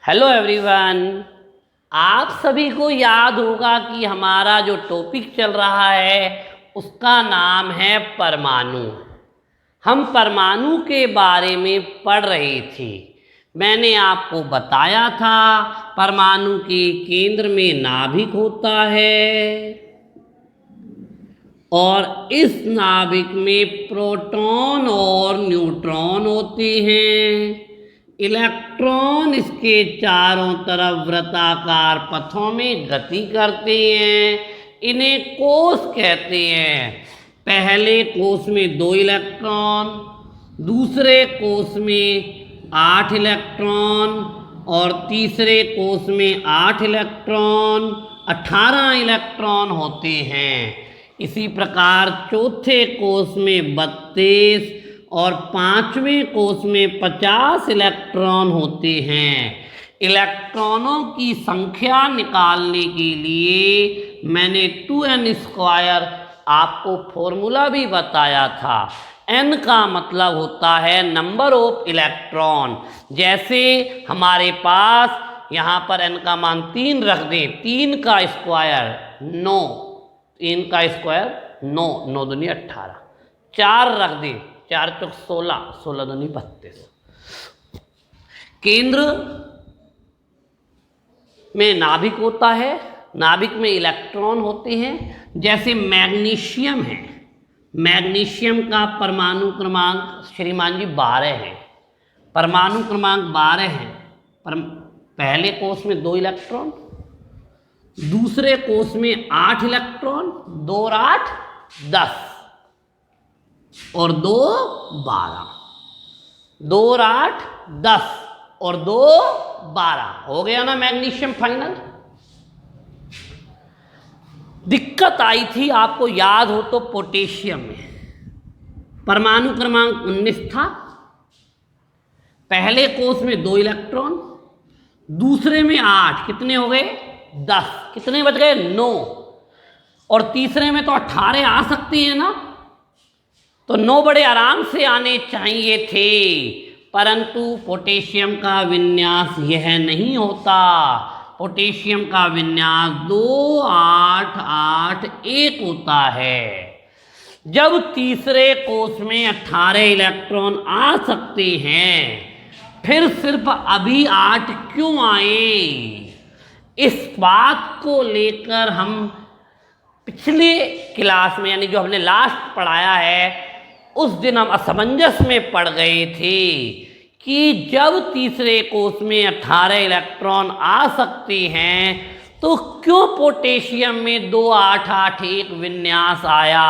Hello everyone. आप सभी को याद होगा कि हमारा जो टॉपिक चल रहा है उसका नाम है परमाणु। हम परमाणु के बारे में पढ़ रहे थे। मैंने आपको बताया था परमाणु के केंद्र में नाभिक होता है और इस नाभिक में प्रोटॉन और न्यूट्रॉन होते हैं। इलेक्ट्रॉन इसके चारों तरफ वृत्ताकार पथों में गति करते हैं। इन्हें कोश कहते हैं। पहले कोश में 2 इलेक्ट्रॉन, दूसरे कोश में 8 इलेक्ट्रॉन और तीसरे कोश में 8 इलेक्ट्रॉन, 18 इलेक्ट्रॉन होते हैं। इसी प्रकार चौथे कोश में 32 और पांचवें कोश में 50 इलेक्ट्रॉन होते हैं। इलेक्ट्रॉनों की संख्या निकालने के लिए मैंने 2n² आपको फॉर्मूला भी बताया था। n का मतलब होता है नंबर ऑफ इलेक्ट्रॉन। जैसे हमारे पास यहाँ पर n का मान 3 रख दें, 3 का स्क्वायर 9, 3 का स्क्वायर 9, 9 दूनी 18, 4 रख दें, 4 चौक 16, 16 दूनी 32। केंद्र में नाभिक होता है, नाभिक में इलेक्ट्रॉन होते हैं। जैसे मैग्नीशियम है, मैग्नीशियम का परमाणु क्रमांक श्रीमान जी 12 है। परमाणु क्रमांक 12 है। पहले कोश में 2 इलेक्ट्रॉन, दूसरे कोश में 8 इलेक्ट्रॉन, 2 और 8 10 और 2 12, 2 और 8 10 और 2 12 हो गया ना मैग्नीशियम फाइनल। दिक्कत आई थी आपको याद हो तो पोटेशियम में। परमाणु क्रमांक 19 था। पहले कोश में 2 इलेक्ट्रॉन, दूसरे में 8, कितने हो गए 10, कितने बच गए 9 और तीसरे में तो 18 आ सकती है ना, तो 9 बड़े आराम से आने चाहिए थे, परंतु पोटेशियम का विन्यास यह नहीं होता। पोटेशियम का विन्यास 2 8 8 1 होता है। जब तीसरे कोश में 18 इलेक्ट्रॉन आ सकते हैं, फिर सिर्फ अभी 8 क्यों आए? इस बात को लेकर हम पिछले क्लास में यानी जो हमने लास्ट पढ़ाया है उस दिन हम असमंजस में पड़ गए थे कि जब तीसरे कोश में 18 इलेक्ट्रॉन आ सकते हैं तो क्यों पोटेशियम में 2 8 8 1 विन्यास आया।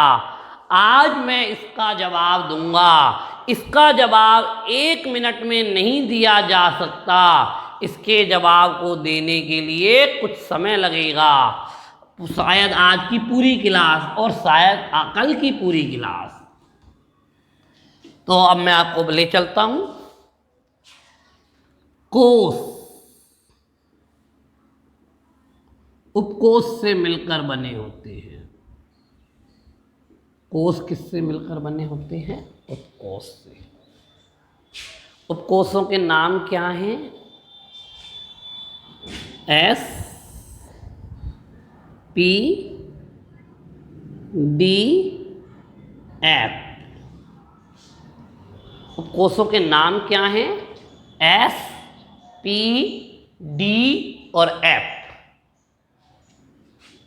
आज मैं इसका जवाब दूंगा। इसका जवाब 1 मिनट में नहीं दिया जा सकता। इसके जवाब को देने के लिए कुछ समय लगेगा, शायद आज की पूरी क्लास और शायद कल की पूरी क्लास। तो अब मैं आपको ले चलता हूं। कोश उपकोश से मिलकर बने होते हैं। कोश किससे मिलकर बने होते हैं? उपकोश से। उपकोशों के नाम क्या हैं? S P D F। उपकोशों के नाम क्या हैं? S P D और F।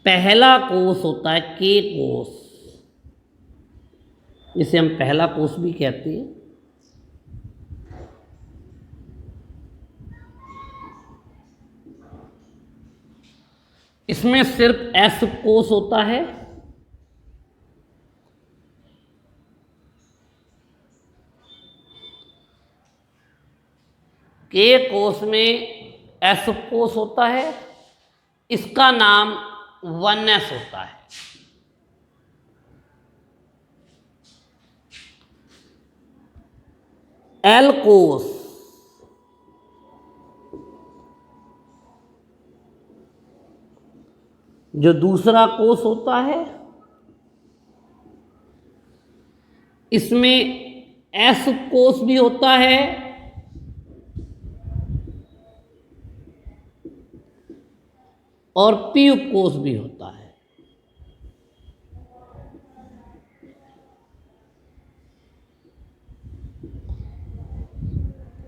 पहला कोश होता है K कोश, जिसे हम पहला कोश भी कहते हैं। इसमें सिर्फ S कोश होता है। K कोश में S कोश होता है। इसका नाम 1s होता है। L कोश जो दूसरा कोश होता है, इसमें S कोश भी होता है और पी उपकोष भी होता है।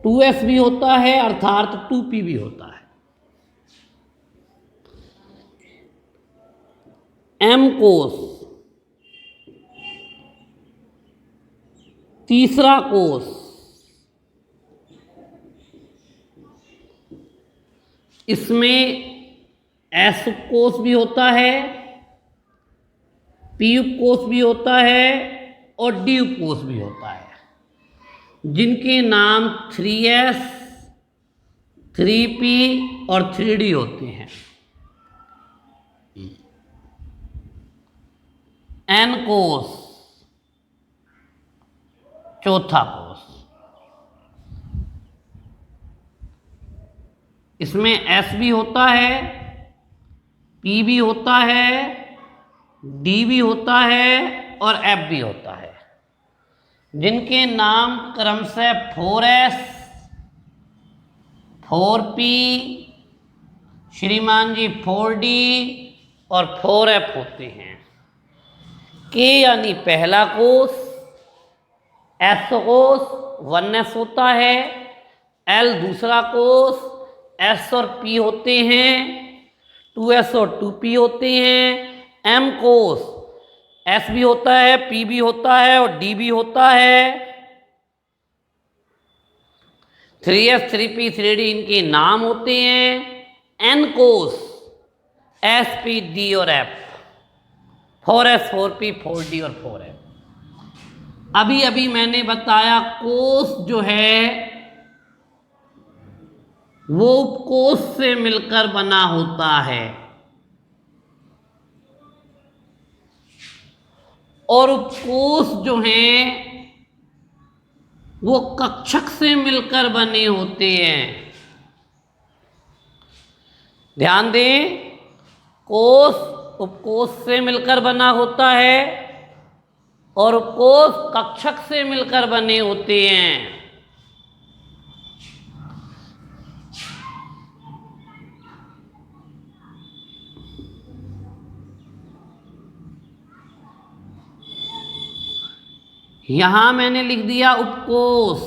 टू एस भी होता है अर्थात टू पी भी होता है। एम कोष, तीसरा कोष, इसमें एस कोष भी होता है, पी कोष भी होता है और डी कोष भी होता है, जिनके नाम 3s, 3p और 3d होते हैं। एन कोष, चौथा कोष, इसमें एस भी होता है, पी भी होता है, डी भी होता है और एफ भी होता है, जिनके नाम क्रमशः 4s, 4p, श्रीमान जी 4d और 4f होते हैं। के यानी पहला कोष, एस कोष 1s होता है, एल दूसरा कोष, एस और पी होते हैं, 2s और 2p होते हैं, एम कोष एस भी होता है, पी भी होता है और डी भी होता है, 3s, 3p, 3d इनके नाम होते हैं। एन कोष एस, पी, डी और एफ, 4s, 4p, 4d और 4f। अभी अभी मैंने बताया कोष जो है वो उपकोष से मिलकर बना होता है और उपकोष जो हैं वो कक्षक से मिलकर बने होते हैं। ध्यान दें, कोष उपकोष से मिलकर बना होता है और उपकोष कक्षक से मिलकर बने होते हैं। यहां मैंने लिख दिया उपकोष,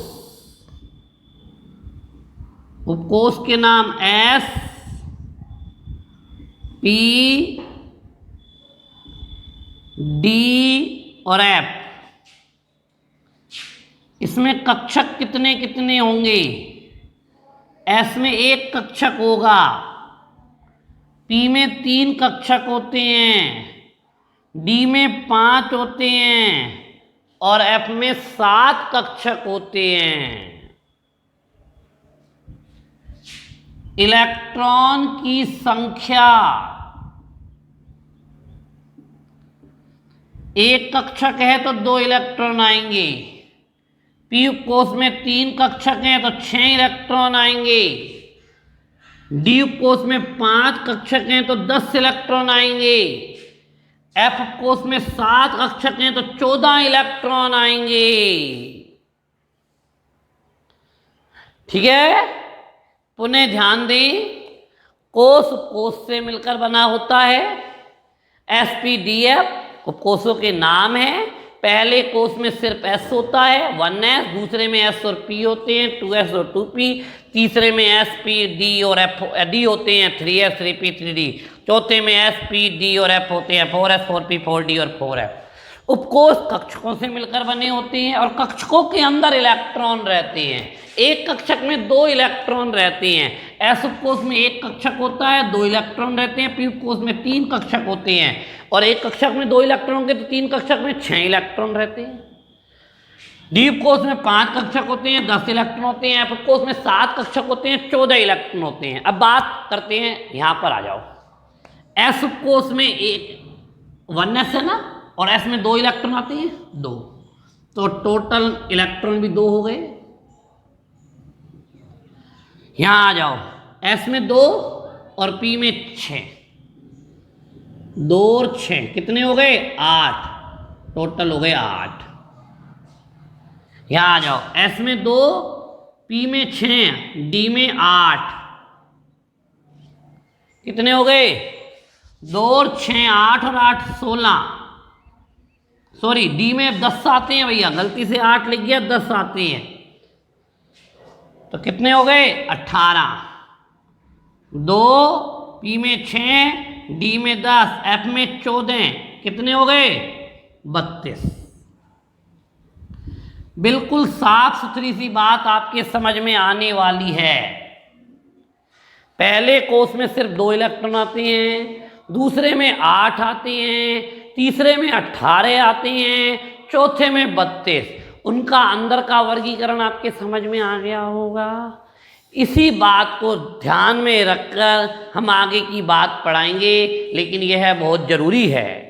उपकोष के नाम एस, पी, डी और एफ। इसमें कक्षक कितने कितने होंगे? एस में एक कक्षक होगा, पी में 3 कक्षक होते हैं, डी में 5 होते हैं और एफ में 7 कक्षक होते हैं। इलेक्ट्रॉन की संख्या, एक कक्षक है तो 2 इलेक्ट्रॉन आएंगे, पी कोष में 3 कक्षक हैं तो 6 इलेक्ट्रॉन आएंगे, डी कोष में 5 कक्षक हैं तो 10 इलेक्ट्रॉन आएंगे, एफ कोष में 7 कक्षक हैं तो 14 इलेक्ट्रॉन आएंगे। ठीक है, पुनः ध्यान दें, कोष कोष से मिलकर बना होता है। sp-df उपकोषों के नाम है। पहले कोष में सिर्फ s होता है 1s, दूसरे में s और p होते हैं 2s और 2p, तीसरे में s, p, d और f d होते हैं 3s, 3p, 3d, चौथे में s, p, d और f होते हैं 4s, 4p, 4d और 4f। उपकोष कक्षकों से मिलकर बने होते हैं और कक्षकों के अंदर इलेक्ट्रॉन रहते हैं। एक कक्षक में 2 इलेक्ट्रॉन रहते हैं। एस उपकोष में 1 कक्षक होता है, 2 इलेक्ट्रॉन रहते हैं। पी उपकोष में 3 कक्षक होते हैं और एक कक्षक में 2 इलेक्ट्रॉन होंगे तो 3 कक्षक में 6 इलेक्ट्रॉन रहते हैं। डी उपकोष में 5 कक्षक होते हैं, 10 इलेक्ट्रॉन होते हैं। एफ उपकोष में 7 कक्षक होते हैं, 14 इलेक्ट्रॉन होते हैं। अब बात करते हैं, यहां पर आ जाओ। एस उपकोष में एक 1s है ना, और एस में 2 इलेक्ट्रॉन आते हैं, 2, तो टोटल इलेक्ट्रॉन भी 2 हो गए। यहां आ जाओ, एस में 2 और पी में 6, 2 और 6 कितने हो गए? 8, टोटल हो गए 8। यहां आ जाओ, एस में 2, पी में 6, डी में 8, कितने हो गए? 2 और 6 8 और 8 16। सॉरी, डी में 10 आते हैं भैया, गलती से 8 लिख गया, 10 आते हैं। तो कितने हो गए? 18। 2, पी में 6, डी में 10, एफ में 14, कितने हो गए? 32। बिल्कुल साफ सुथरी सी बात आपके समझ में आने वाली है। पहले कोर्स में सिर्फ 2 इलेक्ट्रॉन आते हैं, दूसरे में 8 आते हैं, तीसरे में 18 आते हैं, चौथे में 32। उनका अंदर का वर्गीकरण आपके समझ में आ गया होगा। इसी बात को ध्यान में रखकर हम आगे की बात पढ़ाएंगे, लेकिन यह बहुत ज़रूरी है।